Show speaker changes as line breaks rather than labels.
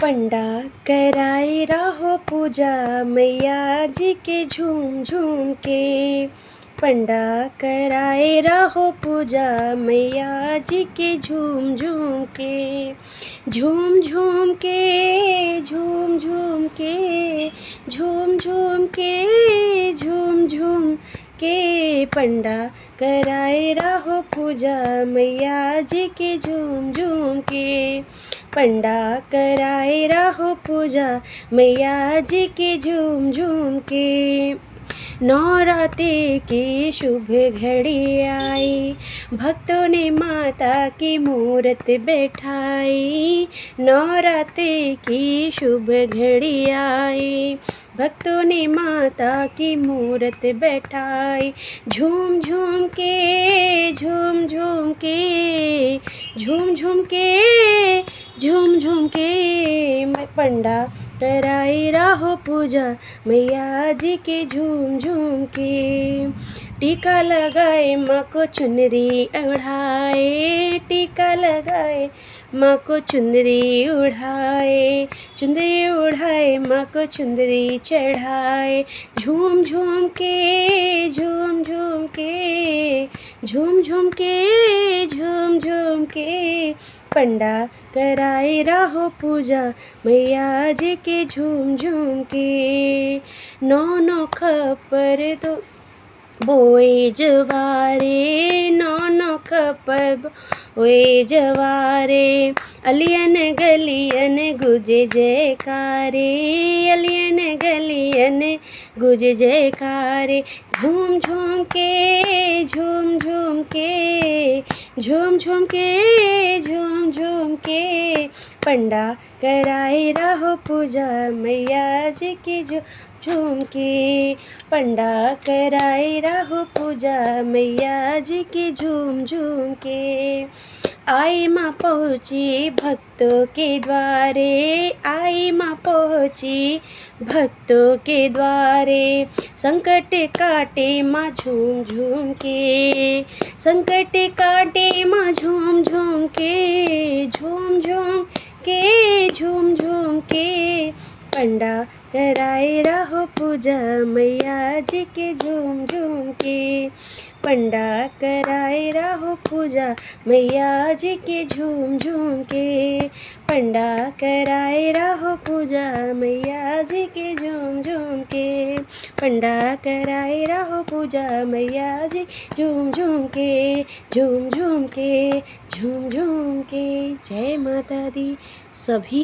पंडा कराए रहो पूजा मैया जी के झूम झूम के। पंडा कराए रहो पूजा मैया जी के झूम झूम के। झूम झूम के झूम झूम के झूम झूम के झूम झूम के। पंडा कराए रहो पूजा मैया जी के झूम झूम के। पंडा कराए रहो पूजा मैया जी के झूम झूम के। नवरात्रि की शुभ घड़ी आई, भक्तों ने माता की मूरत बैठाई। नवरात्रि की शुभ घड़ी आई, भक्तों ने माता की मूरत बैठाई। झूम झूम के झूम झूम के झूम झूम के झूम झूम के। पंडा कराए रहो पूजा मैया जी के झूम झूम के। टीका लगाए माँ को चुनरी ओढ़ाए, टीका लगाए माँ को चुनरी ओढ़ाए, चुनरी ओढ़ाए माँ को चुनरी चढ़ाए। झूम झूम के झूम झूम के झूम झूम के झूम झूम के। पंडा कराए रहो पूजा मैया जी के झूम झूम के। नौ नौ खपर दो बोए जवारे, नौ नौ खपर बोए जवारे। अलियन गलियन गुजे जयकारे, अलियन गलियन गुजे जयकारे। झूम झूम के झूम झूम के झूम झूम के झूम झूम के। पंडा कराए रहो पूजा मैया जी की झूम के। पंडा कराए रहो पूजा मैया जी की झूम झूम के। आई माँ पहुँची भक्तों के द्वारे, आई माँ पहुँची भक्तों के द्वारे। संकट काटे माँ झूम झूम के, संकट काटे माँ झूम झूम के झूम झूम के झूम झूम के। पंडा कराए रहो पूजा मैया जी के झूम झूम के। पंडा कराए रहो पूजा मैया जी के झूम झूम के। पंडा कराए रहो पूजा मैया जी के झूम झूम के। पंडा कराए रहो पूजा मैया जी झूम झूम के झूम झूम के झूम झूम के। जय माता दी। सभी